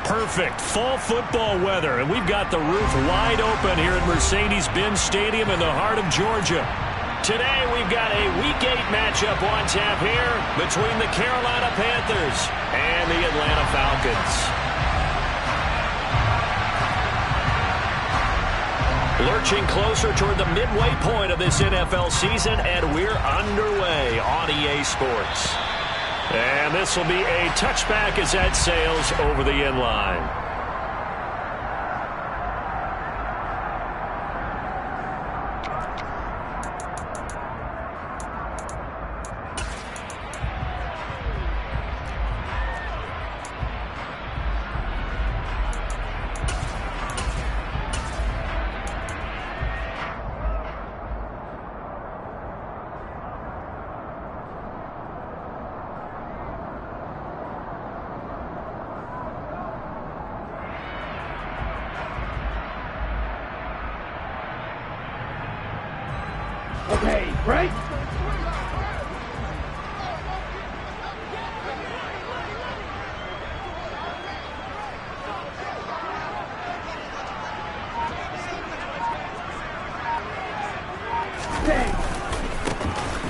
Perfect fall football weather, and we've got the roof wide open here at Mercedes-Benz Stadium in the heart of Georgia. Today we've got a Week 8 matchup on tap here between the Carolina Panthers and the Atlanta Falcons. Lurching closer toward the midway point of this NFL season, and we're underway on EA Sports. And this will be a touchback as that sails over the end line. Okay, break.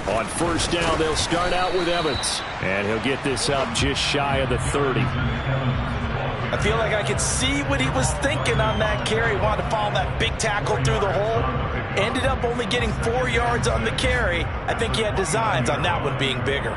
On first down, they'll start out with Evans. And he'll get this up just shy of the 30. I feel like I could see what he was thinking on that carry. Wanted to follow that big tackle through the hole. Ended up only getting 4 yards on the carry. I think he had designs on that one being bigger.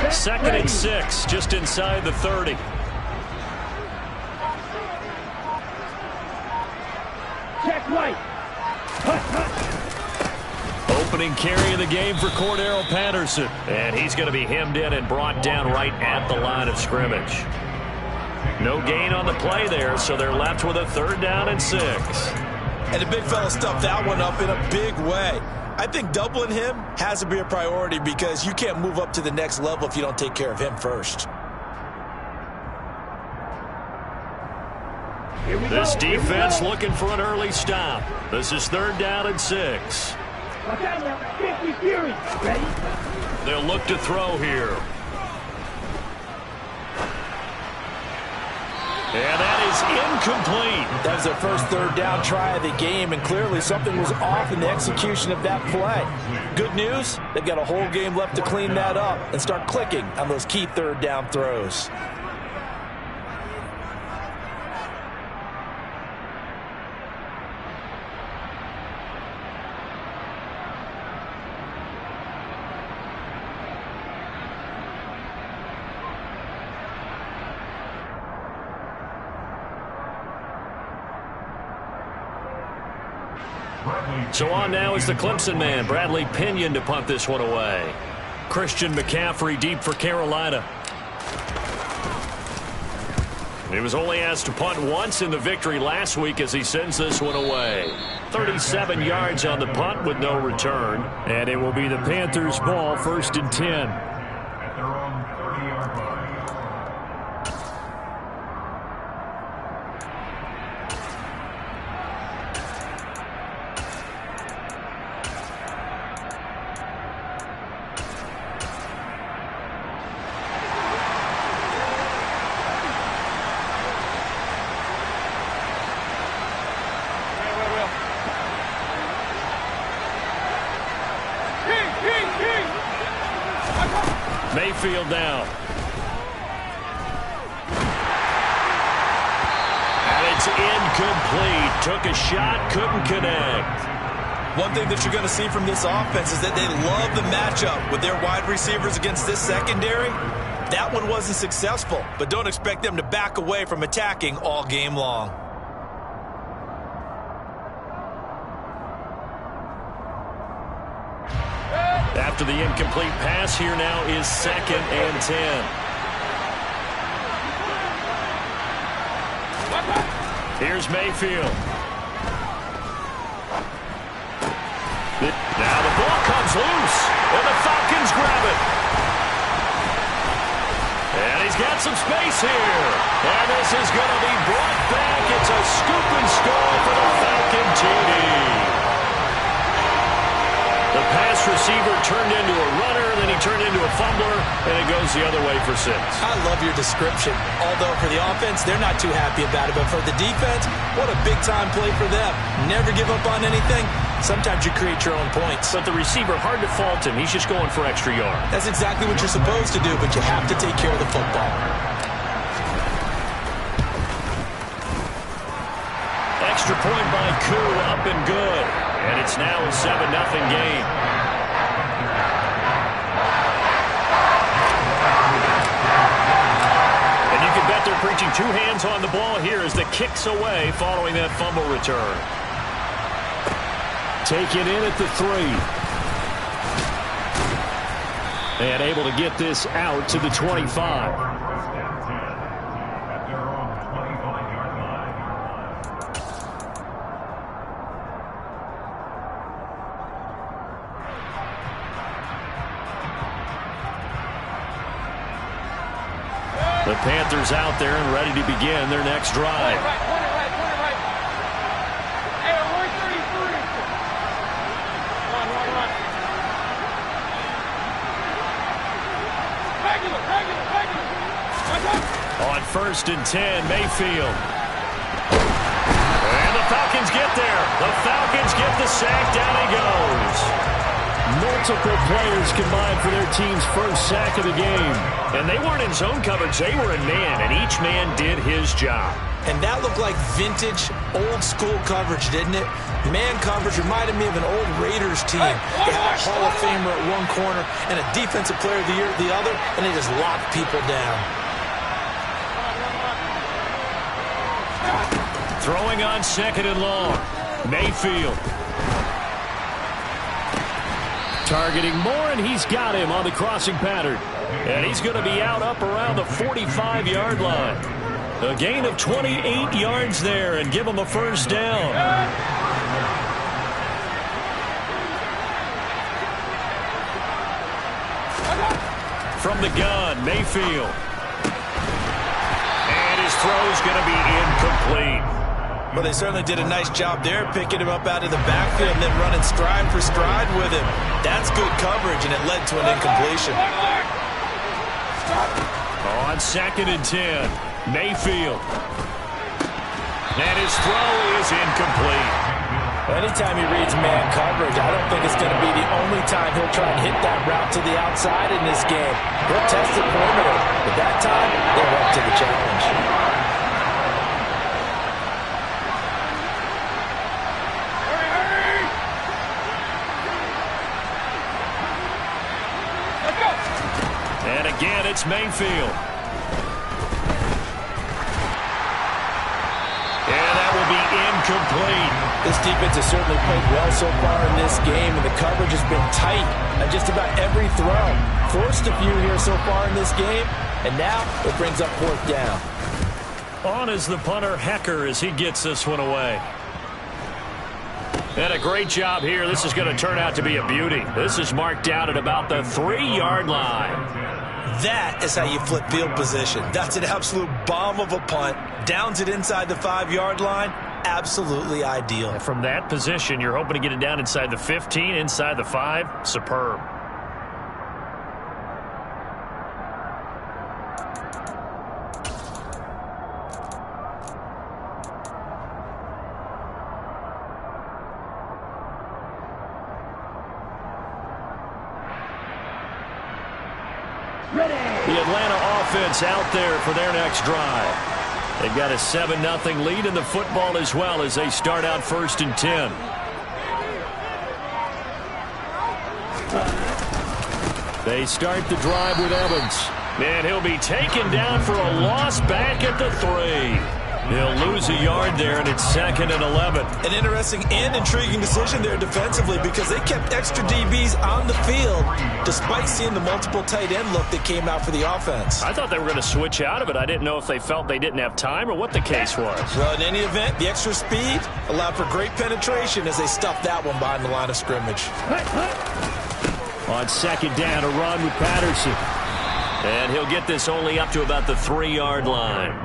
Second and 6, just inside the 30. Check right. Opening carry of the game for Cordero Patterson. And he's going to be hemmed in and brought down right at the line of scrimmage. No gain on the play there, so they're left with a 3rd down and 6. And the big fella stuffed that one up in a big way. I think doubling him has to be a priority because you can't move up to the next level if you don't take care of him first. This defense looking for an early stop. This is 3rd down and 6. They'll look to throw here. And that is incomplete. That was their first 3rd down try of the game, and clearly something was off in the execution of that play. Good news, they've got a whole game left to clean that up and start clicking on those key 3rd down throws. So on now is the Clemson man, Bradley Pinion, to punt this one away. Christian McCaffrey deep for Carolina. He was only asked to punt once in the victory last week as he sends this one away. 37 yards on the punt with no return. And it will be the Panthers' ball, 1st and 10. Mayfield now. And it's incomplete. Took a shot, couldn't connect. One thing that you're going to see from this offense is that they love the matchup with their wide receivers against this secondary. That one wasn't successful, but don't expect them to back away from attacking all game long. After the incomplete pass, here now is 2nd and 10. Here's Mayfield. Now the ball comes loose, and the Falcons grab it. And he's got some space here. And this is going to be brought back. It's a scoop and score for the Falcon TD. The pass receiver turned into a runner, then he turned into a fumbler, and it goes the other way for 6. I love your description. Although for the offense, they're not too happy about it. But for the defense, what a big-time play for them. Never give up on anything. Sometimes you create your own points. But the receiver, hard to fault him. He's just going for extra yard. That's exactly what you're supposed to do, but you have to take care of the football. Extra point by Koo, up and good. And it's now a 7-0 game. And you can bet they're preaching 2 hands on the ball here as the kick's away following that fumble return. Taken in at the 3. And able to get this out to the 25. The Panthers out there and ready to begin their next drive. On 1st and 10, Mayfield. And the Falcons get there. The Falcons get the sack. Down he goes. Multiple players combined for their team's first sack of the game. And they weren't in zone coverage. They were in man, and each man did his job. And that looked like vintage, old-school coverage, didn't it? Man coverage reminded me of an old Raiders team. They had a Hall of Famer at one corner and a Defensive Player of the Year at the other, and they just locked people down. Throwing on 2nd and long. Mayfield. Targeting Moore, and he's got him on the crossing pattern. And he's going to be out up around the 45-yard line. A gain of 28 yards there and give him a first down. From the gun, Mayfield. And his throw's going to be incomplete. Well, they certainly did a nice job there, picking him up out of the backfield and then running stride for stride with him. That's good coverage, and it led to an incompletion. On 2nd and 10, Mayfield. And his throw is incomplete. Anytime he reads man coverage, I don't think it's going to be the only time he'll try and hit that route to the outside in this game. He'll test the perimeter, but that time, they're up to the challenge. And again, it's Mayfield. And that will be incomplete. This defense has certainly played well so far in this game, and the coverage has been tight at just about every throw. Forced a few here so far in this game, and now it brings up 4th down. On is the punter, Hecker, as he gets this one away. And a great job here. This is going to turn out to be a beauty. This is marked out at about the 3-yard line. That is how you flip field position. That's an absolute bomb of a punt. Downs it inside the 5-yard line. Absolutely ideal. And from that position, you're hoping to get it down inside the 15, inside the 5. Superb. The Atlanta offense out there for their next drive. They've got a 7-0 lead in the football as well as they start out 1st and 10. They start the drive with Evans. And he'll be taken down for a loss back at the 3. He'll lose a yard there, and it's 2nd and 11. An interesting and intriguing decision there defensively because they kept extra DBs on the field despite seeing the multiple tight end look that came out for the offense. I thought they were going to switch out of it. I didn't know if they felt they didn't have time or what the case was. Well, in any event, the extra speed allowed for great penetration as they stuffed that one behind the line of scrimmage. On 2nd down, a run with Patterson. And he'll get this only up to about the 3-yard line.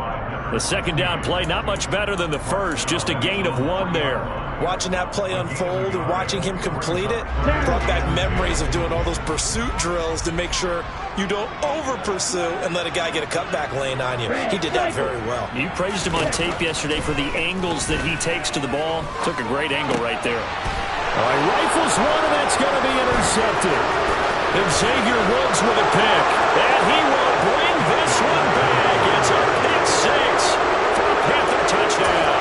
The 2nd down play, not much better than the first, just a gain of 1 there. Watching that play unfold and watching him complete it brought back memories of doing all those pursuit drills to make sure you don't over-pursue and let a guy get a cutback lane on you. He did that very well. You praised him on tape yesterday for the angles that he takes to the ball. Took a great angle right there. All right, rifles one, and that's going to be intercepted. And Xavier Woods with a pick. And he will bring this one back. It's a pick 6 for a Panther touchdown.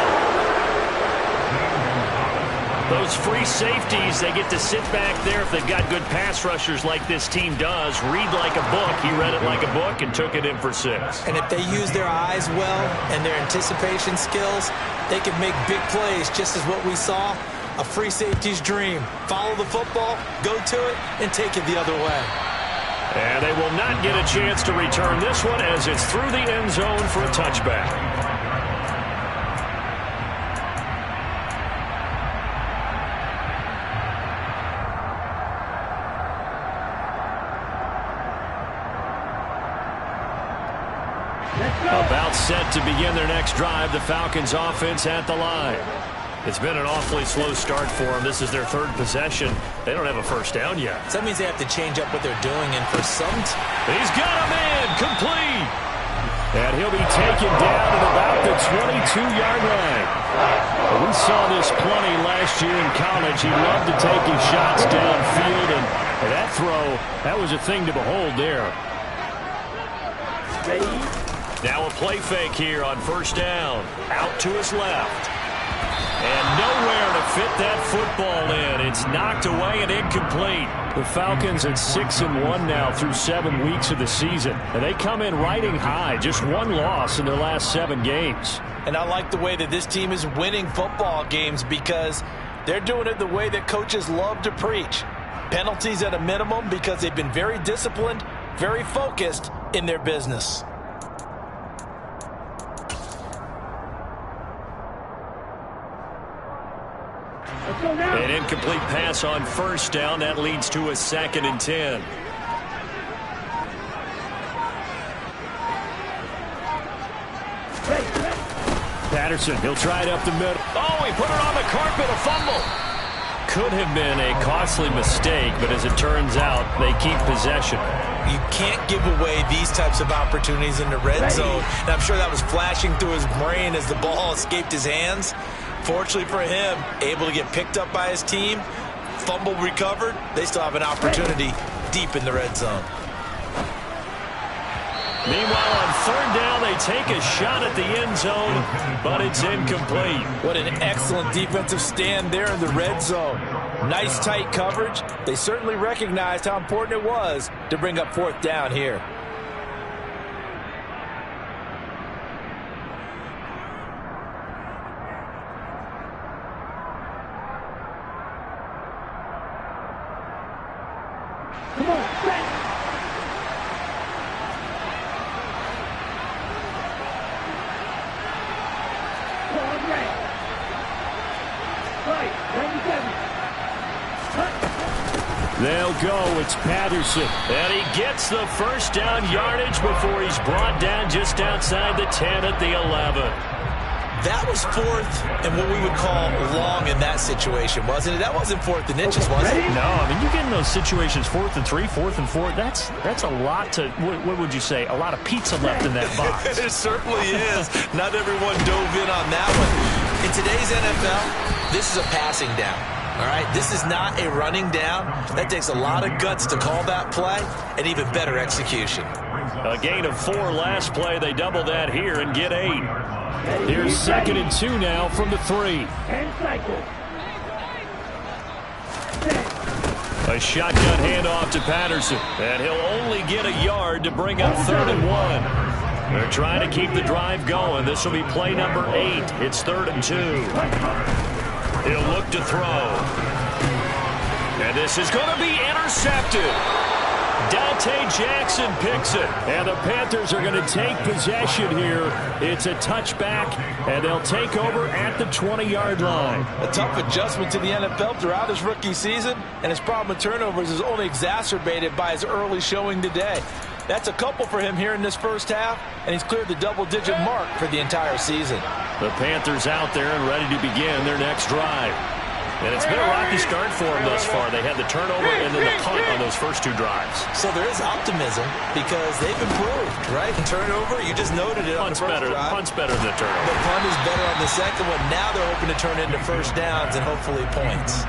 Those free safeties, they get to sit back there if they've got good pass rushers like this team does. Read like a book. He read it like a book and took it in for 6. And if they use their eyes well and their anticipation skills, they can make big plays, just as what we saw. A free safety's dream. Follow the football, go to it, and take it the other way. And they will not get a chance to return this one as it's through the end zone for a touchback. About set to begin their next drive, the Falcons offense at the line. It's been an awfully slow start for them. This is their 3rd possession. They don't have a first down yet. So that means they have to change up what they're doing, and for some... He's got a man, complete. And he'll be taken down at about the 22-yard line. We saw this plenty last year in college. He loved to take his shots downfield, and that throw, that was a thing to behold there. Now a play fake here on 1st down. Out to his left. And nowhere to fit that football in. It's knocked away and incomplete. The Falcons at 6-1 now through 7 weeks of the season. And they come in riding high. Just 1 loss in their last 7 games. And I like the way that this team is winning football games because they're doing it the way that coaches love to preach. Penalties at a minimum because they've been very disciplined, very focused in their business. An incomplete pass on 1st down. That leads to a 2nd and 10. Patterson, he'll try it up the middle. Oh, he put it on the carpet, a fumble. Could have been a costly mistake, but as it turns out, they keep possession. You can't give away these types of opportunities in the red zone. And I'm sure that was flashing through his brain as the ball escaped his hands. Fortunately for him, able to get picked up by his team, fumble recovered. They still have an opportunity deep in the red zone. Meanwhile, on 3rd down, they take a shot at the end zone, but it's incomplete. What an excellent defensive stand there in the red zone. Nice tight coverage. They certainly recognized how important it was to bring up 4th down here. Come on, set. They'll go. It's Patterson. And he gets the first down yardage before he's brought down just outside the 10 at the 11. That was fourth and what we would call long in that situation, wasn't it? That wasn't fourth and inches, was it? No, I mean, you get in those situations, 4th and 3, 4th and 4. That's a lot to, what would you say, a lot of pizza left in that box. It certainly is. Not everyone dove in on that one. In today's NFL, this is a passing down. All right, this is not a running down. That takes a lot of guts to call that play and even better execution. A gain of 4 last play. They double that here and get 8. Here's 2nd and 2 now from the 3. A shotgun handoff to Patterson. And he'll only get a yard to bring up 3rd and 1. They're trying to keep the drive going. This will be play number 8. It's 3rd and 2. He'll look to throw. And this is going to be intercepted. Dante Jackson picks it. And the Panthers are going to take possession here. It's a touchback, and they'll take over at the 20-yard line. A tough adjustment to the NFL throughout his rookie season, and his problem with turnovers is only exacerbated by his early showing today. That's a couple for him here in this first half, and he's cleared the double-digit mark for the entire season. The Panthers out there and ready to begin their next drive. And it's been a rocky start for them thus far. They had the turnover and then the punt on those first 2 drives. So there is optimism because they've improved, right? And turnover, you just noted it on the first drive. Punt's better than the turnover. The punt is better on the second one. Now they're hoping to turn into first downs and hopefully points.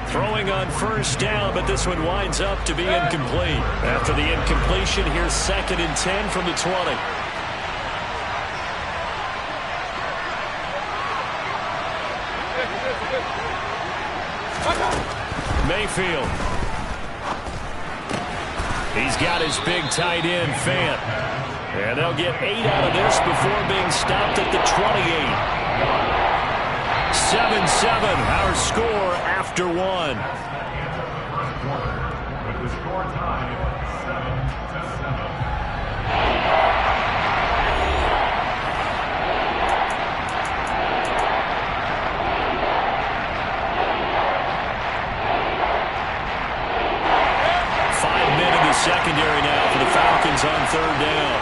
Throwing on first down, but this one winds up to be incomplete. After the incompletion, here's 2nd and 10 from the 20. Mayfield. He's got his big tight end, Fant. And they'll get 8 out of this before being stopped at the 28. 7-7, our score after 1. With the score tied 5 men in the secondary now for the Falcons on 3rd down.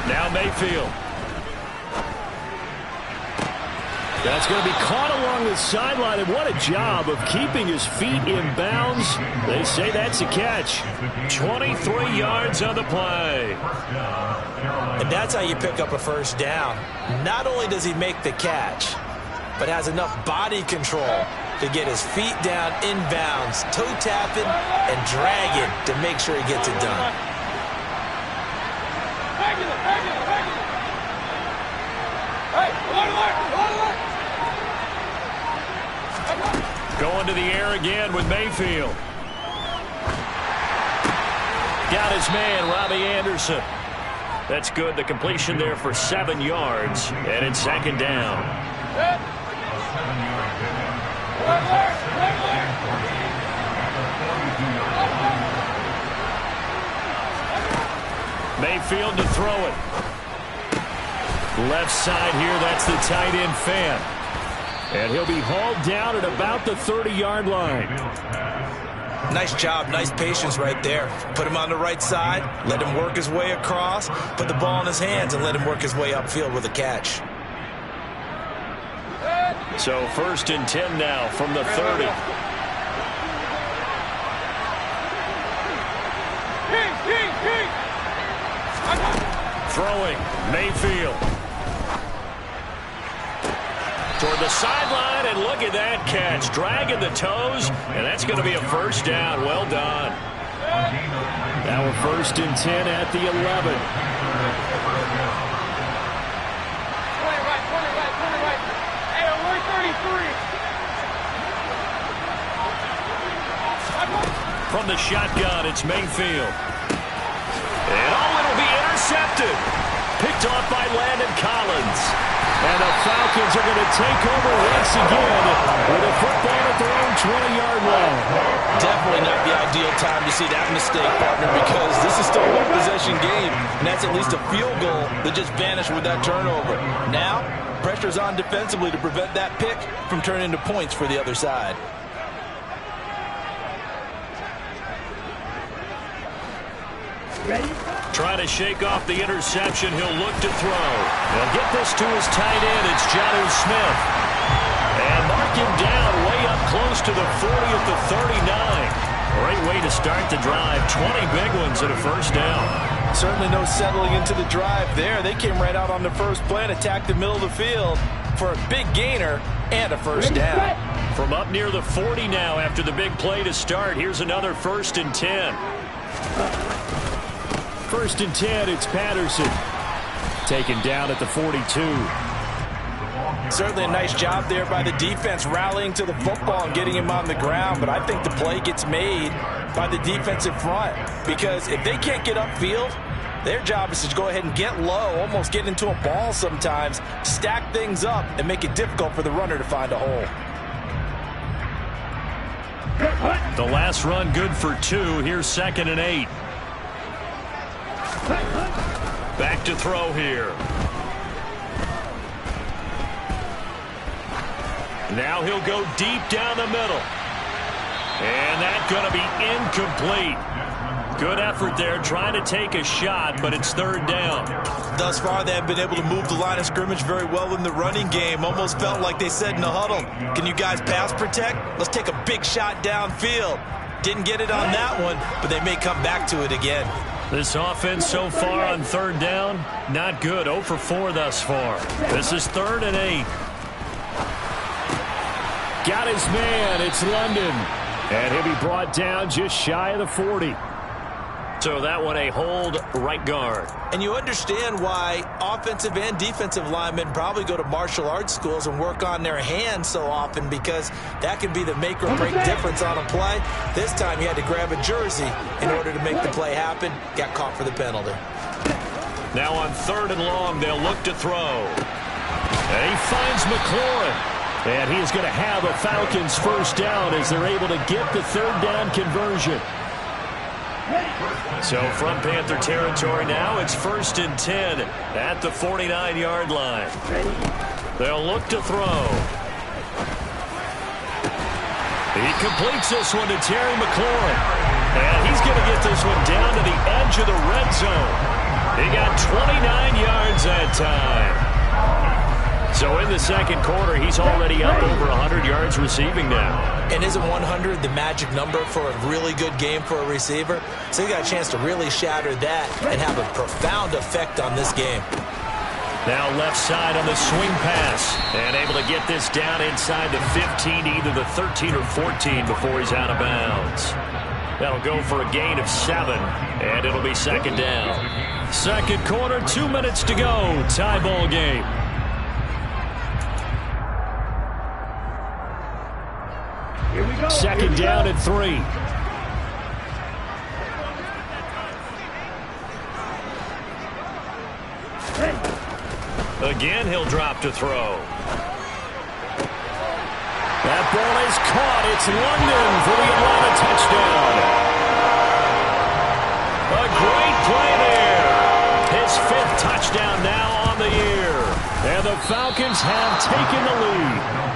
Now Mayfield. That's going to be caught along the sideline, and what a job of keeping his feet in bounds. They say that's a catch. 23 yards on the play. And that's how you pick up a first down. Not only does he make the catch, but has enough body control to get his feet down in bounds, toe tapping and dragging to make sure he gets it done. Going to the air again with Mayfield. Got his man, Robbie Anderson. That's good. The completion there for 7 yards. And it's 2nd down. Mayfield to throw it. Left side here, that's the tight end, Fant. And he'll be hauled down at about the 30-yard line. Nice job, nice patience right there. Put him on the right side, let him work his way across, put the ball in his hands, and let him work his way upfield with a catch. So 1st and 10 now from the 30. Throwing, Mayfield. Toward the sideline, and look at that catch. Dragging the toes, and that's going to be a first down. Well done. Now we're 1st and 10 at the 11. From the shotgun, it's Mayfield. And it'll be intercepted. Picked off by Landon Collins. And the Falcons Falcons are going to take over once again with a football at their own 20-yard line. Definitely not the ideal time to see that mistake, partner, because this is still a one-possession game, and that's at least a field goal that just vanished with that turnover. Now, pressure's on defensively to prevent that pick from turning into points for the other side. Ready? Trying to shake off the interception. He'll look to throw. He'll get this to his tight end. It's Jonnu Smith. And mark him down way up close to the 40 at the 39. Great way to start the drive. 20 big ones and a first down. Certainly no settling into the drive there. They came right out on the first play and attacked the middle of the field for a big gainer and a first down. From up near the 40 now after the big play to start. Here's another 1st and 10. 1st and 10, it's Patterson. Taken down at the 42. Certainly a nice job there by the defense rallying to the football and getting him on the ground, but I think the play gets made by the defensive front because if they can't get upfield, their job is to go ahead and get low, almost get into a ball sometimes, stack things up, and make it difficult for the runner to find a hole. The last run good for 2. Here's 2nd and 8. Back to throw here. Now he'll go deep down the middle. And that's going to be incomplete. Good effort there trying to take a shot, but it's 3rd down. Thus far, they have been able to move the line of scrimmage very well in the running game. Almost felt like they said in the huddle, can you guys pass protect? Let's take a big shot downfield. Didn't get it on that one, but they may come back to it again. This offense so far on 3rd down, not good. 0 for 4 thus far. This is 3rd and 8. Got his man. It's London. And he'll be brought down just shy of the 40. So that one a hold right guard. And you understand why offensive and defensive linemen probably go to martial arts schools and work on their hands so often because that can be the make or break difference on a play. This time he had to grab a jersey in order to make the play happen. Got caught for the penalty. Now on 3rd and long, they'll look to throw. And he finds McLaurin. And he is going to have a Falcons first down as they're able to get the 3rd down conversion. So from Panther territory now, it's 1st and 10 at the 49-yard line. They'll look to throw. He completes this one to Terry McLaurin. And he's going to get this one down to the edge of the red zone. He got 29 yards that time. So in the 2nd quarter, he's already up over 100 yards receiving now. And isn't 100 the magic number for a really good game for a receiver? So you got a chance to really shatter that and have a profound effect on this game. Now left side on the swing pass. And able to get this down inside the 15, either the 13 or 14 before he's out of bounds. That'll go for a gain of 7, and it'll be 2nd down. 2nd quarter, 2 minutes to go. Tie ball game. Here we go. 2nd down and 3. Again, he'll drop to throw. That ball is caught. It's London for the Atlanta touchdown. A great play there. His 5th touchdown now on the year. And the Falcons have taken the lead.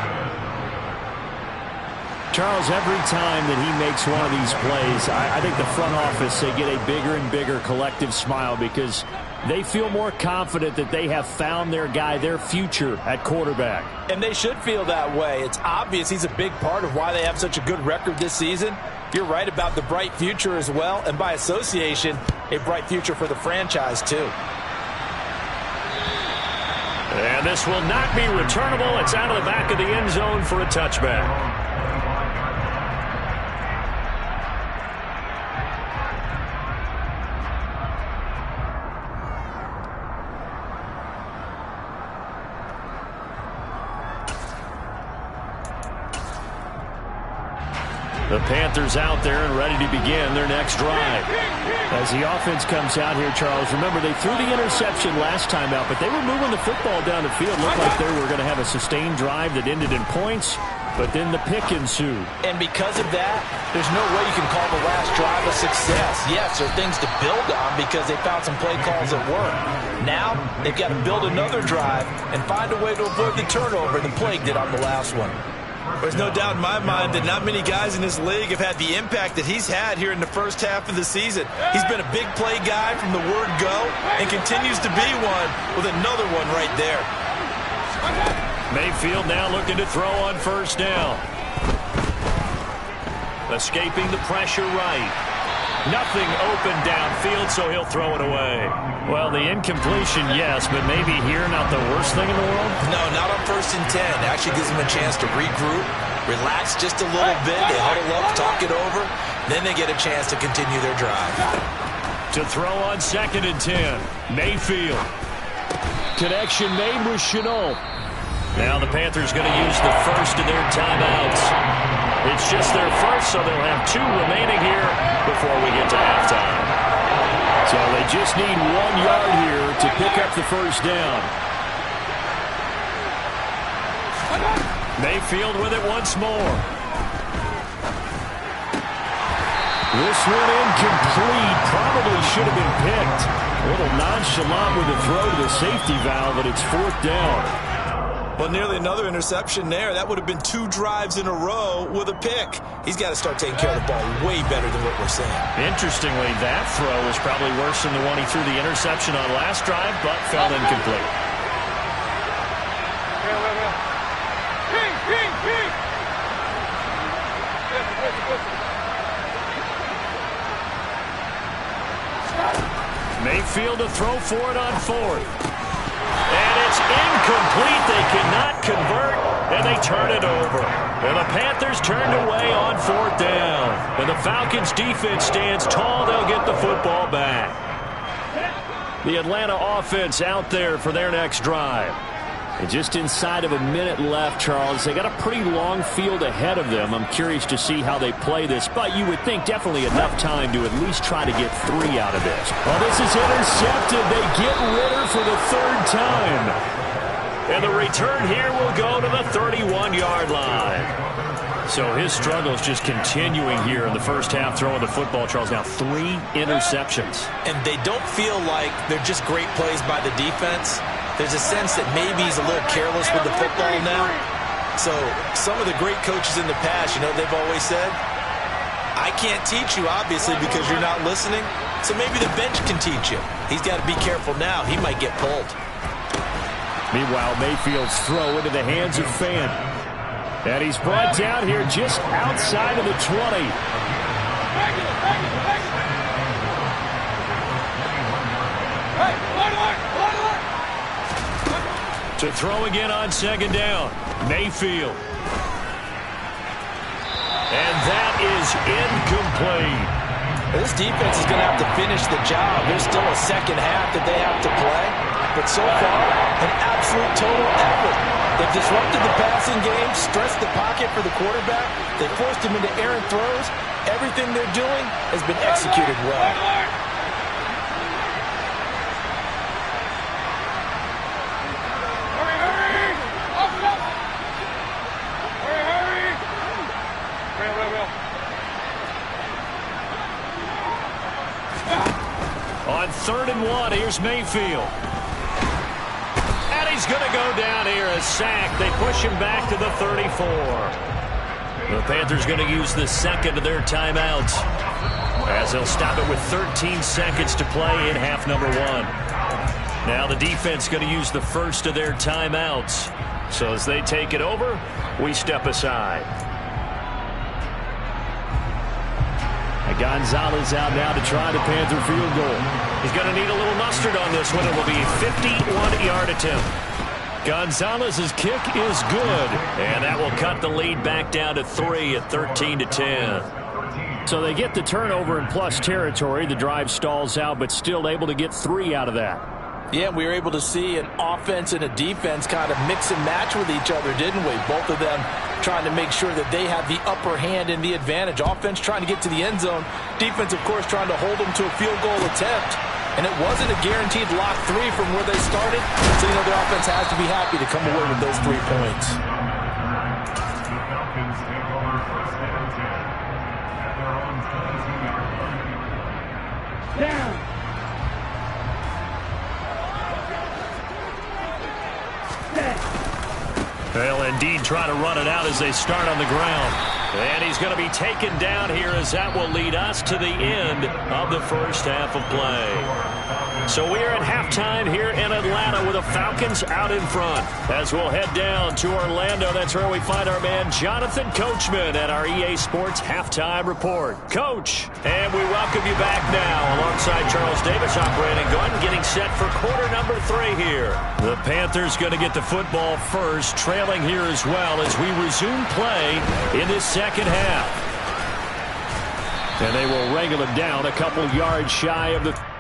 Charles, every time that he makes one of these plays, I think the front office, they get a bigger and bigger collective smile because they feel more confident that they have found their guy, their future at quarterback. And they should feel that way. It's obvious he's a big part of why they have such a good record this season. You're right about the bright future as well, and by association, a bright future for the franchise too. And this will not be returnable. It's out of the back of the end zone for a touchback. The Panthers out there and ready to begin their next drive. As the offense comes out here, Charles, remember they threw the interception last time out, but they were moving the football down the field. Looked like they were going to have a sustained drive that ended in points, but then the pick ensued. And because of that, there's no way you can call the last drive a success. Yes, there are things to build on because they found some play calls that work. Now, they've got to build another drive and find a way to avoid the turnover the plague did on the last one. There's no doubt in my mind that not many guys in this league have had the impact that he's had here in the first half of the season. He's been a big play guy from the word go and continues to be one with another one right there. Mayfield now looking to throw on first down. Escaping the pressure right. Nothing open downfield, so he'll throw it away. Well, the incompletion, yes, but maybe here not the worst thing in the world? No, not on 1st and 10. It actually gives them a chance to regroup, relax just a little bit. They huddle up, talk it over. Then they get a chance to continue their drive. To throw on 2nd and 10. Mayfield. Connection made with Shenault. Now the Panthers going to use the first of their timeouts. It's just their first, so they'll have 2 remaining here before we get to halftime. So they just need 1 yard here to pick up the first down. Mayfield with it once more. This one incomplete. Probably should have been picked. A little nonchalant with the throw to the safety valve, but it's 4th down. Well, nearly another interception there. That would have been 2 drives in a row with a pick. He's got to start taking care of the ball way better than what we're seeing. Interestingly, that throw was probably worse than the one he threw the interception on last drive, but fell incomplete. Mayfield to throw for it on 4th. And it's incomplete. They cannot convert, and they turn it over. And the Panthers turned away on 4th down. And the Falcons' defense stands tall. They'll get the football back. The Atlanta offense out there for their next drive. And just inside of a minute left, Charles. They got a pretty long field ahead of them. I'm curious to see how they play this, but you would think definitely enough time to at least try to get 3 out of this. Well, this is intercepted. They get Ritter for the 3rd time. And the return here will go to the 31-yard line. So his struggles just continuing here in the first half throwing the football, Charles. Now 3 interceptions. And they don't feel like they're just great plays by the defense. There's a sense that maybe he's a little careless with the football now. So some of the great coaches in the past, you know, they've always said, I can't teach you, obviously, because you're not listening. So maybe the bench can teach you. He's got to be careful now. He might get pulled. Meanwhile, Mayfield's throw into the hands of Fant. And he's brought down here just outside of the 20. To throw again on 2nd down. Mayfield. And that is incomplete. This defense is going to have to finish the job. There's still a second half that they have to play. But so far, an absolute total effort. They've disrupted the passing game, stressed the pocket for the quarterback. They forced him into errant throws. Everything they're doing has been executed well. On 3rd and 1, here's Mayfield. And he's going to go down here, a sack. They push him back to the 34. The Panthers going to use the 2nd of their timeouts, as they'll stop it with 13 seconds to play in half number 1. Now the defense going to use the 1st of their timeouts. So as they take it over, we step aside. Gonzalez out now to try the Panther field goal. He's going to need a little mustard on this one. It will be a 51-yard attempt. Gonzalez's kick is good, and that will cut the lead back down to 3 at 13-10. So they get the turnover in plus territory. The drive stalls out, but still able to get 3 out of that. Yeah, we were able to see an offense and a defense kind of mix and match with each other, didn't we? Both of them trying to make sure that they have the upper hand and the advantage. Offense trying to get to the end zone. Defense, of course, trying to hold them to a field goal attempt. And it wasn't a guaranteed lock 3 from where they started. So, their offense has to be happy to come away with those 3 points. Down. They'll indeed try to run it out as they start on the ground. And he's going to be taken down here as that will lead us to the end of the first half of play. So we are at halftime here in Atlanta with the Falcons out in front. As we'll head down to Orlando, that's where we find our man Jonathan Coachman at our EA Sports Halftime Report. Coach, and we welcome you back now alongside Charles Davis, operating gun, getting set for quarter number 3 here. The Panthers going to get the football first, trailing here as well as we resume play in this second half. And they will wrangle it down a couple yards shy of the...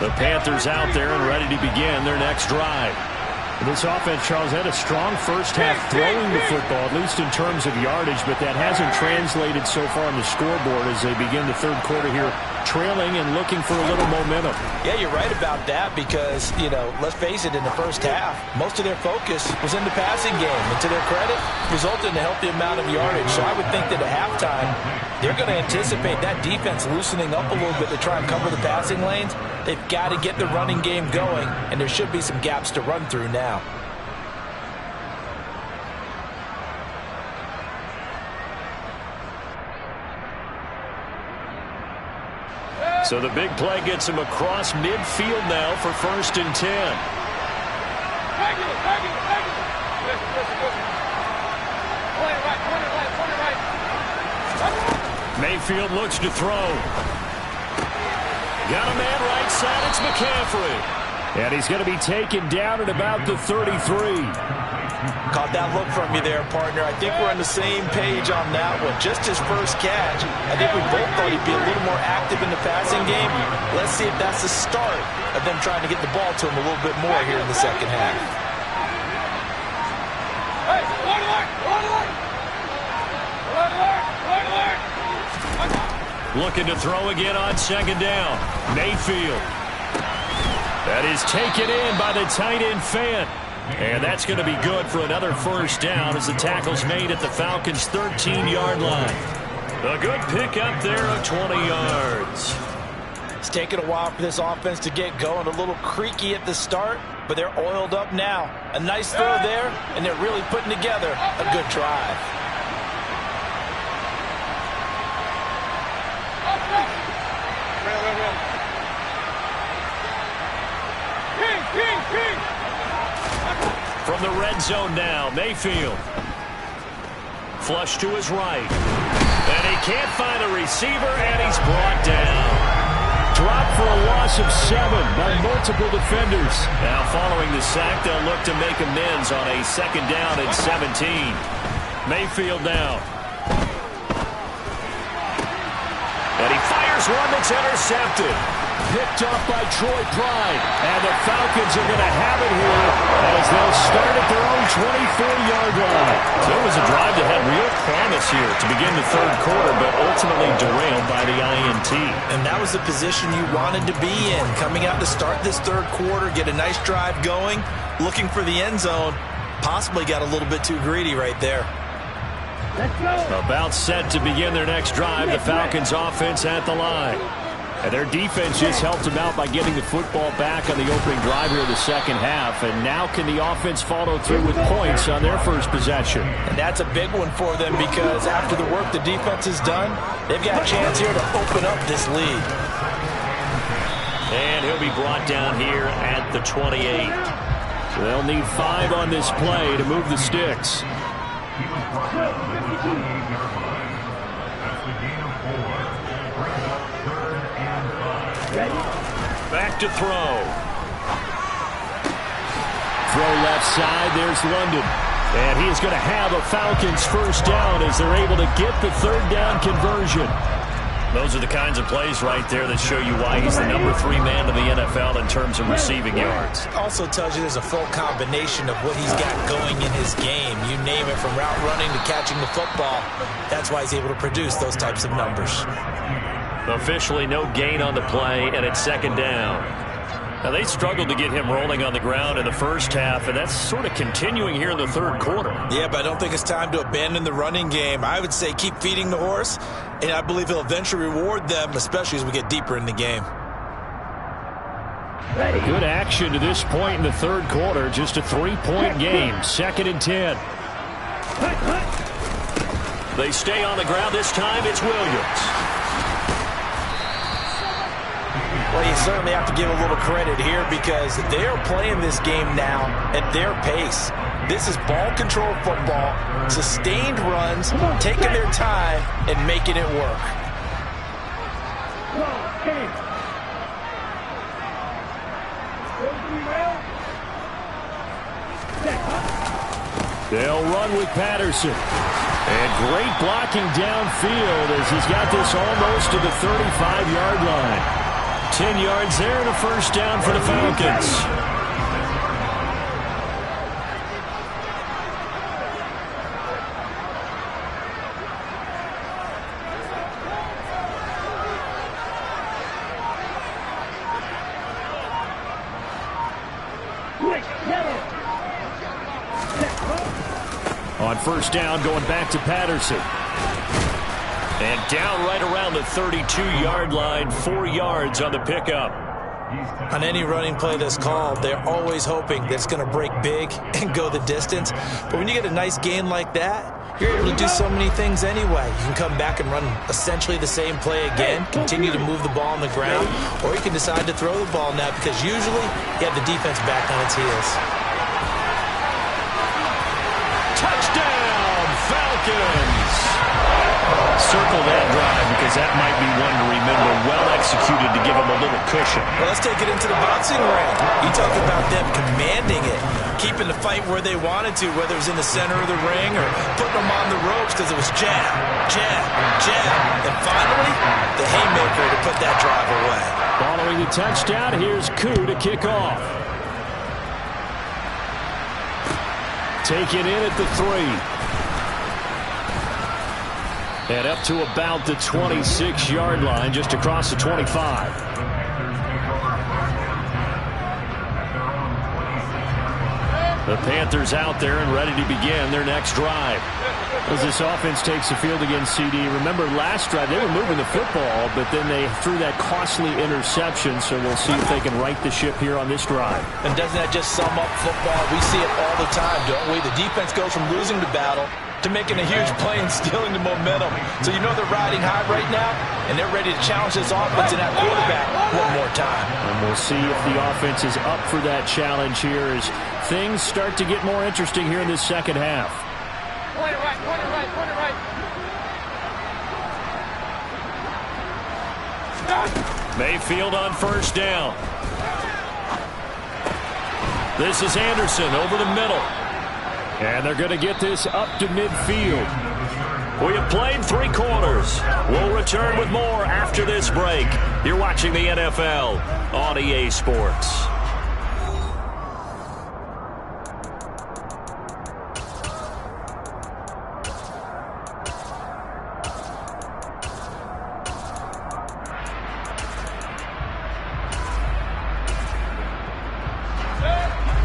The Panthers out there and ready to begin their next drive. This offense, Charles, had a strong first half throwing the football, at least in terms of yardage, but that hasn't translated so far on the scoreboard as they begin the third quarter here, trailing and looking for a little momentum. Yeah, you're right about that because, let's face it, in the first half, most of their focus was in the passing game. And to their credit, resulted in a healthy amount of yardage. So I would think that at halftime, they're going to anticipate that defense loosening up a little bit to try and cover the passing lanes. They've got to get the running game going, and there should be some gaps to run through now. So the big play gets him across midfield now for 1st and 10. Mayfield looks to throw. Got a man right side, it's McCaffrey. And he's going to be taken down at about the 33. Caught that look from you there, partner. I think we're on the same page on that one. Just his first catch. I think we both thought he'd be a little more active in the passing game. Let's see if that's the start of them trying to get the ball to him a little bit more here in the second half. Looking to throw again on 2nd down. Mayfield. That is taken in by the tight end Fant. And that's going to be good for another 1st down as the tackle's made at the Falcons' 13-yard line. A good pickup there of 20 yards. It's taken a while for this offense to get going. A little creaky at the start, but they're oiled up now. A nice throw there, and they're really putting together a good drive. From the red zone now, Mayfield. Flush to his right. And he can't find a receiver, and he's brought down. Dropped for a loss of 7 by multiple defenders. Now following the sack, they'll look to make amends on a 2nd down and 17. Mayfield now. And he fires Here's one that's intercepted. Picked off by Troy Pride. And the Falcons are going to have it here as they'll start at their own 24-yard line. So it was a drive that had real promise here to begin the third quarter, but ultimately derailed by the INT. And that was the position you wanted to be in. Coming out to start this third quarter, get a nice drive going, looking for the end zone. Possibly got a little bit too greedy right there. Let's go. About set to begin their next drive, the Falcons offense at the line. And their defense just helped them out by getting the football back on the opening drive here in the second half. And now can the offense follow through with points on their first possession? And that's a big one for them because after the work the defense has done, they've got a chance here to open up this lead. And he'll be brought down here at the 28. So they'll need 5 on this play to move the sticks. Back to throw. Throw left side. There's London. And he is going to have a Falcons first down as they're able to get the third down conversion. Those are the kinds of plays right there that show you why he's the number 3 man of the NFL in terms of receiving yards. Also tells you there's a full combination of what he's got going in his game. You name it, from route running to catching the football. That's why he's able to produce those types of numbers. Officially no gain on the play, and it's second down. Now, they struggled to get him rolling on the ground in the first half, and that's sort of continuing here in the third quarter. Yeah, but I don't think it's time to abandon the running game. I would say keep feeding the horse, and I believe he'll eventually reward them, especially as we get deeper in the game. Good action to this point in the third quarter. Just a 3-point game. 2nd and 10. They stay on the ground this time. It's Williams. Well, you certainly have to give a little credit here because they are playing this game now at their pace. This is ball control football, sustained runs, taking their time and making it work. They'll run with Patterson. And great blocking downfield as he's got this almost to the 35-yard line. 10 yards there and a first down for the Falcons. On first down, going back to Patterson. And down right around the 32-yard line, 4 yards on the pickup. On any running play that's called, they're always hoping that it's going to break big and go the distance. But when you get a nice gain like that, you're able to do so many things anyway. You can come back and run essentially the same play again, continue to move the ball on the ground, or you can decide to throw the ball now because usually you have the defense back on its heels. Touchdown, Falcons! Circle that drive because that might be one to remember. Well executed to give them a little cushion. Well, let's take it into the boxing ring. You talk about them commanding it, keeping the fight where they wanted to, whether it was in the center of the ring or putting them on the ropes because it was jab, jab, jab. And finally, the haymaker to put that drive away. Following the touchdown, here's Koo to kick off. Taken in at the 3. And up to about the 26-yard line, just across the 25. The Panthers out there and ready to begin their next drive. As this offense takes the field against CD, remember last drive they were moving the football, but then they threw that costly interception, so we'll see if they can right the ship here on this drive. And doesn't that just sum up football? We see it all the time, don't we? The defense goes from losing the battle to making a huge play and stealing the momentum. So you know they're riding high right now, and they're ready to challenge this offense and that quarterback one more time. And we'll see if the offense is up for that challenge here as things start to get more interesting here in this second half. Point it right, point it right, point it right. Mayfield on first down. This is Anderson over the middle. And they're going to get this up to midfield. We have played 3 quarters. We'll return with more after this break. You're watching the NFL on EA Sports.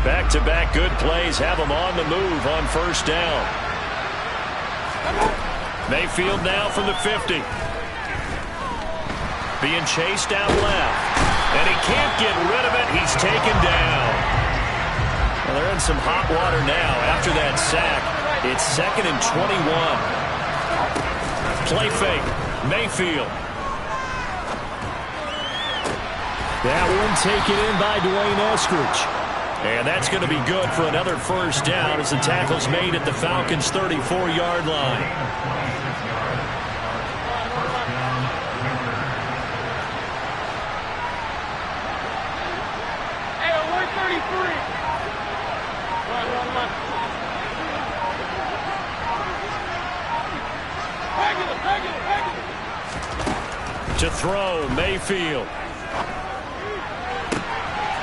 Back-to-back good plays have them on the move on first down. Mayfield now from the 50. Being chased out left. And he can't get rid of it. He's taken down. Well, they're in some hot water now after that sack. It's 2nd and 21. Play fake. Mayfield. That one taken in by Dwayne Eskridge. And that's going to be good for another first down as the tackle's made at the Falcons' 34-yard line. Hey, 133. Run. To throw, Mayfield.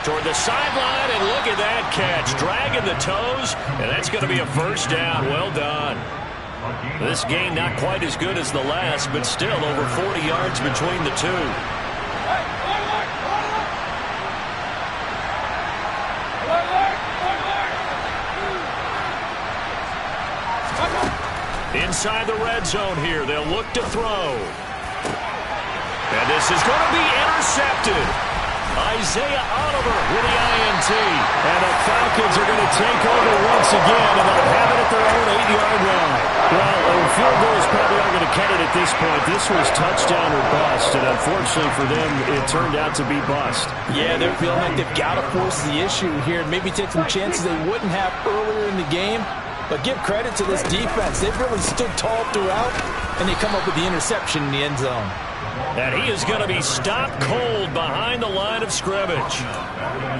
Toward the sideline, and look at that catch. Dragging the toes, and that's going to be a first down. Well done. This game not quite as good as the last, but still over 40 yards between the two. Inside the red zone here, they'll look to throw. And this is going to be intercepted. Isaiah Oliver with the INT. And the Falcons are going to take over once again, and they'll have it at their own 8-yard line. Well, field goals probably aren't going to cut it at this point. This was touchdown or bust, and unfortunately for them, it turned out to be bust. Yeah, they're feeling like they've got to force the issue here and maybe take some chances they wouldn't have earlier in the game. But give credit to this defense. They've really stood tall throughout, and they come up with the interception in the end zone. And he is going to be stopped cold behind the line of scrimmage.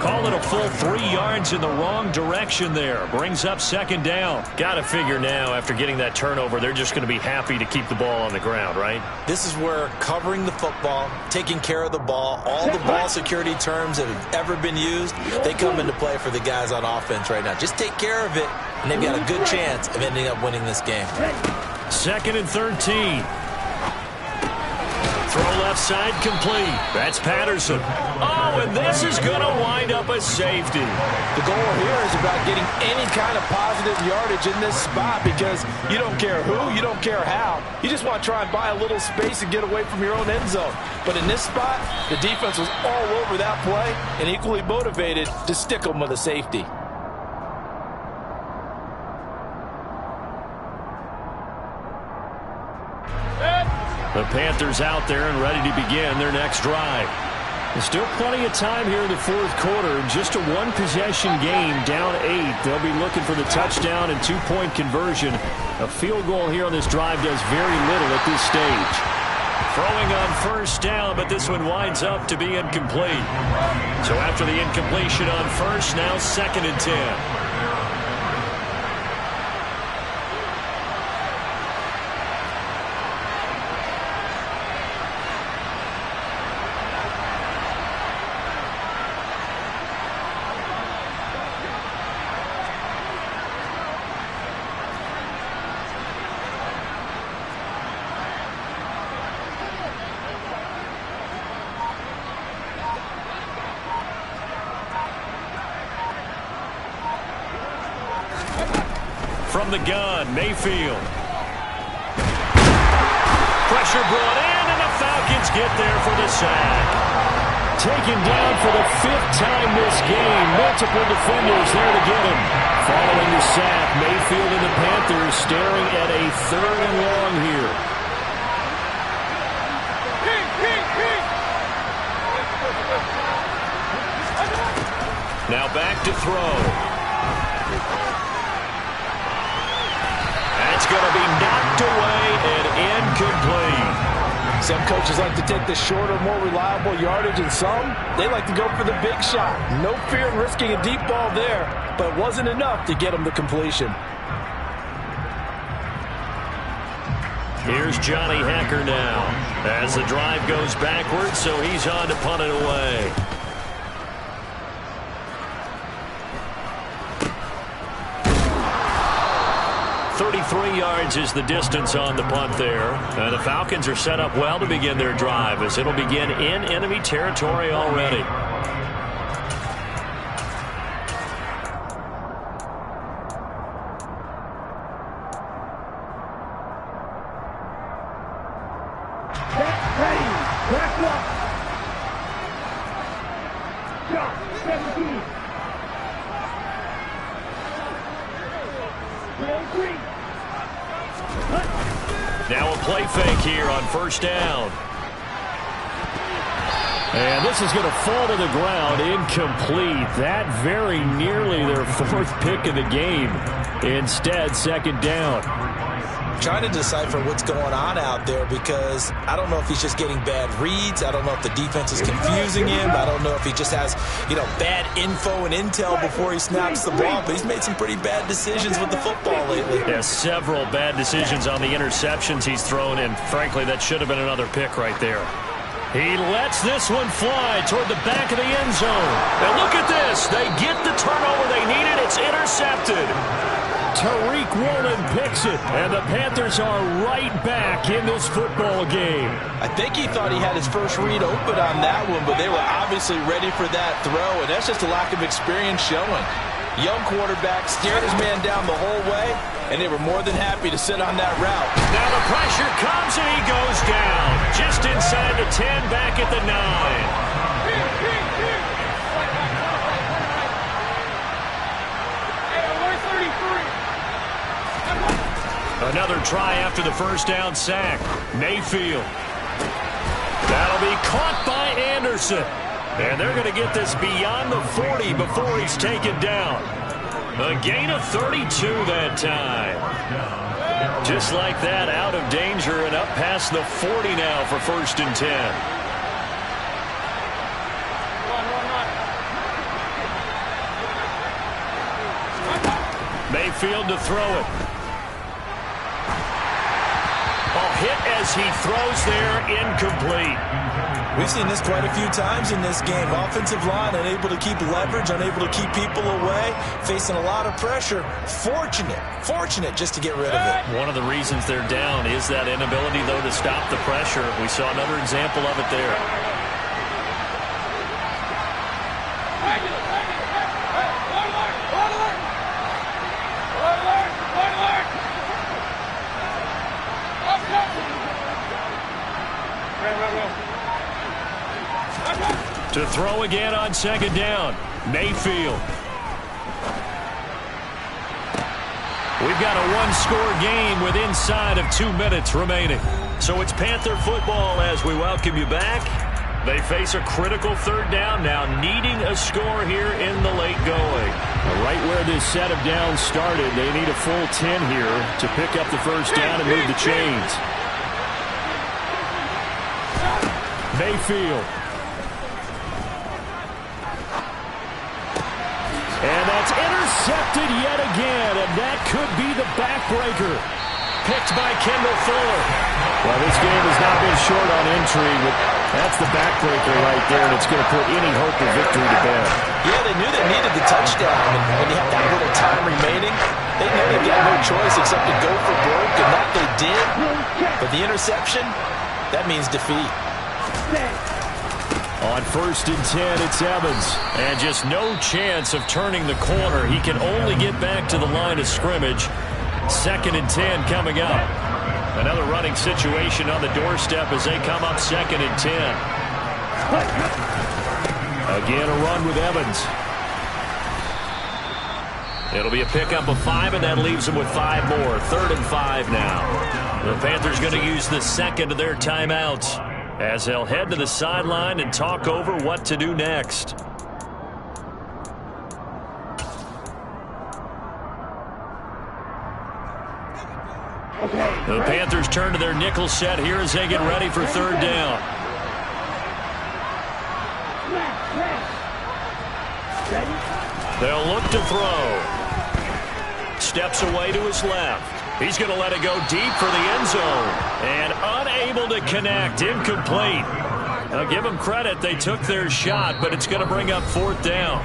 Call it a full 3 yards in the wrong direction there. Brings up 2nd down. Got to figure now, after getting that turnover, they're just going to be happy to keep the ball on the ground, right? This is where covering the football, taking care of the ball, all the ball security terms that have ever been used, they come into play for the guys on offense right now. Just take care of it, and they've got a good chance of ending up winning this game. 2nd and 13. Throw left side complete. That's Patterson. Oh, and this is going to wind up a safety. The goal here is about getting any kind of positive yardage in this spot because you don't care who, you don't care how. You just want to try and buy a little space and get away from your own end zone. But in this spot, the defense was all over that play and equally motivated to stick them with a safety. The Panthers out there and ready to begin their next drive. There's still plenty of time here in the 4th quarter. Just a 1-possession game, down 8. They'll be looking for the touchdown and 2-point conversion. A field goal here on this drive does very little at this stage. Throwing on first down, but this one winds up to be incomplete. So after the incompletion on first, now 2nd and 10. From the gun, Mayfield. Pressure brought in, and the Falcons get there for the sack. Taken down for the 5th time this game. Multiple defenders there to get him. Following the sack, Mayfield and the Panthers staring at a 3rd and long here. Now back to throw. That's going to be knocked away and incomplete. Some coaches like to take the shorter, more reliable yardage, and some, they like to go for the big shot. No fear in risking a deep ball there, but it wasn't enough to get them to completion. Here's Johnny Hekker now as the drive goes backwards, so he's on to punt it away. .33 yards is the distance on the punt there. And the Falcons are set up well to begin their drive as it'll begin in enemy territory already. Now a play fake here on first down. And this is going to fall to the ground, incomplete. That very nearly their fourth pick of the game. Instead, second down. Trying to decipher what's going on out there because I don't know if he's just getting bad reads. I don't know if the defense is confusing him. I don't know if he just has, bad info and intel before he snaps the ball. But he's made some pretty bad decisions with the football lately. Yeah, several bad decisions on the interceptions he's thrown, and frankly, that should have been another pick right there. He lets this one fly toward the back of the end zone. And look at this. They get the turnover they needed. It's intercepted. Tariq Woolen picks it, and the Panthers are right back in this football game. I think he thought he had his first read open on that one, but they were obviously ready for that throw, and that's just a lack of experience showing. Young quarterback stared his man down the whole way, and they were more than happy to sit on that route. Now the pressure comes, and he goes down. Just inside the 10, back at the 9. Another try after the first down sack. Mayfield. That'll be caught by Anderson. And they're going to get this beyond the 40 before he's taken down. A gain of 32 that time. Just like that, out of danger and up past the 40 now for first and 10. Mayfield to throw it. Hit as he throws there, incomplete. We've seen this quite a few times in this game. Offensive line unable to keep leverage, unable to keep people away, facing a lot of pressure. Fortunate just to get rid of it. One of the reasons they're down is that inability, though, to stop the pressure. We saw another example of it there. To throw again on second down, Mayfield. We've got a one-score game with inside of 2 minutes remaining. So it's Panther football as we welcome you back. They face a critical third down now, needing a score here in the late going. Right where this set of downs started, they need a full 10 here to pick up the first down and move the chains. Mayfield. And that's intercepted yet again, and that could be the backbreaker. Picked by Kendall Fuller. Well, this game has not been short on intrigue, but that's the backbreaker right there, and it's going to put any hope of victory to bed. Yeah, they knew they needed the touchdown, and when you have that little time remaining, they know they've got no choice except to go for broke, and that they did. But the interception, that means defeat. On first and 10, it's Evans. And just no chance of turning the corner. He can only get back to the line of scrimmage. Second and 10 coming up. Another running situation on the doorstep as they come up second and 10. Again, a run with Evans. It'll be a pickup of 5, and that leaves them with 5 more. 3rd and 5 now. The Panthers going to use the second of their timeouts as they'll head to the sideline and talk over what to do next. The Panthers turn to their nickel set here as they get ready for third down. They'll look to throw. Steps away to his left. He's going to let it go deep for the end zone. And unable to connect. Incomplete. Now, give them credit. They took their shot, but it's going to bring up 4th down.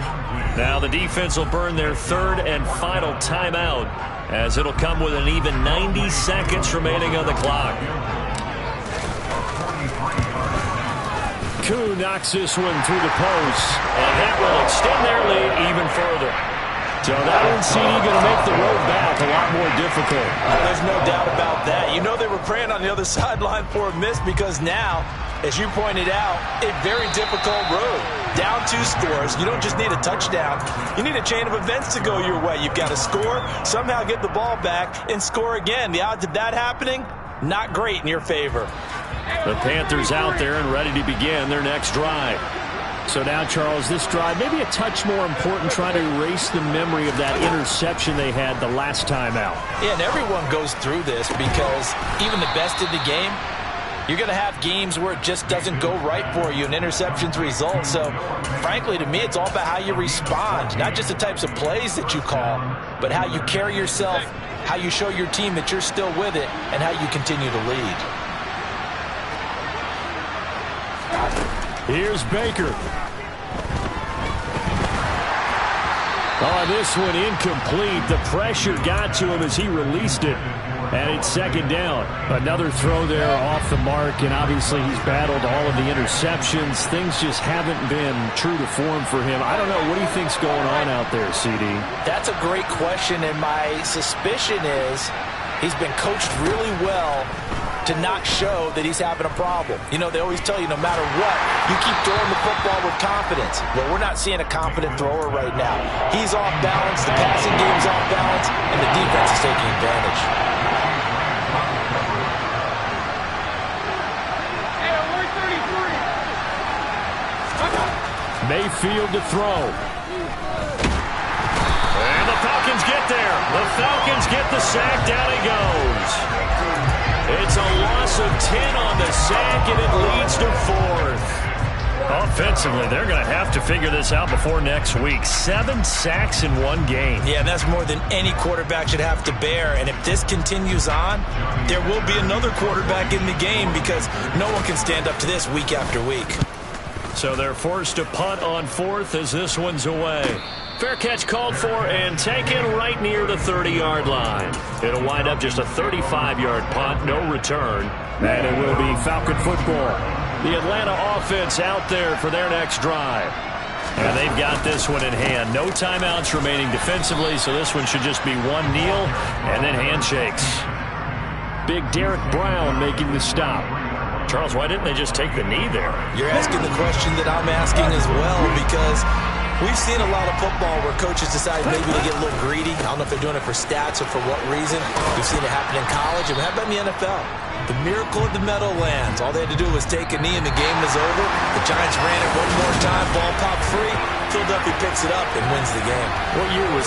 Now the defense will burn their 3rd and final timeout, as it'll come with an even 90 seconds remaining on the clock. Koo knocks this one through the post, and that will extend their lead even further. So that one, CD, going to make the road back a lot more difficult. There's no doubt about that. You know they were praying on the other sideline for a miss, because now, as you pointed out, a very difficult road. Down 2 scores. You don't just need a touchdown. You need a chain of events to go your way. You've got to score, somehow get the ball back, and score again. The odds of that happening, not great in your favor. The Panthers out there and ready to begin their next drive. So now, Charles, this drive maybe a touch more important, trying to erase the memory of that interception they had the last time out. Yeah, and everyone goes through this, because even the best in the game, you're going to have games where it just doesn't go right for you and interceptions result. So, frankly, to me, it's all about how you respond, not just the types of plays that you call, but how you carry yourself, how you show your team that you're still with it, and how you continue to lead. Here's Baker. Oh, this one incomplete. The pressure got to him as he released it. And it's 2nd down. Another throw there off the mark, and obviously he's battled all of the interceptions. Things just haven't been true to form for him. I don't know. What do you think's going on out there, CD? That's a great question, and my suspicion is he's been coached really well to not show that he's having a problem. You know, they always tell you no matter what, you keep throwing the football with confidence. Well, we're not seeing a confident thrower right now. He's off balance, the passing game's off balance, and the defense is taking advantage. Mayfield to throw. And the Falcons get there. The Falcons get the sack. Down he goes. It's a loss of 10 on the sack, and it leads to 4th. Offensively, they're going to have to figure this out before next week. 7 sacks in one game. Yeah, and that's more than any quarterback should have to bear. And if this continues on, there will be another quarterback in the game, because no one can stand up to this week after week. So they're forced to punt on 4th as this one's away. Fair catch called for and taken right near the 30-yard line. It'll wind up just a 35-yard punt, no return. And it will be Falcon football. The Atlanta offense out there for their next drive. And they've got this one in hand. No timeouts remaining defensively, so this one should just be one kneel and then handshakes. Big Derek Brown making the stop. Charles, why didn't they just take the knee there? You're asking the question that I'm asking as well, because we've seen a lot of football where coaches decide maybe to get a little greedy. I don't know if they're doing it for stats or for what reason. We've seen it happen in college, and how about in the NFL? The miracle of the Meadowlands. All they had to do was take a knee and the game was over. The Giants ran it one more time, ball popped free. Philadelphia picks it up and wins the game. What year was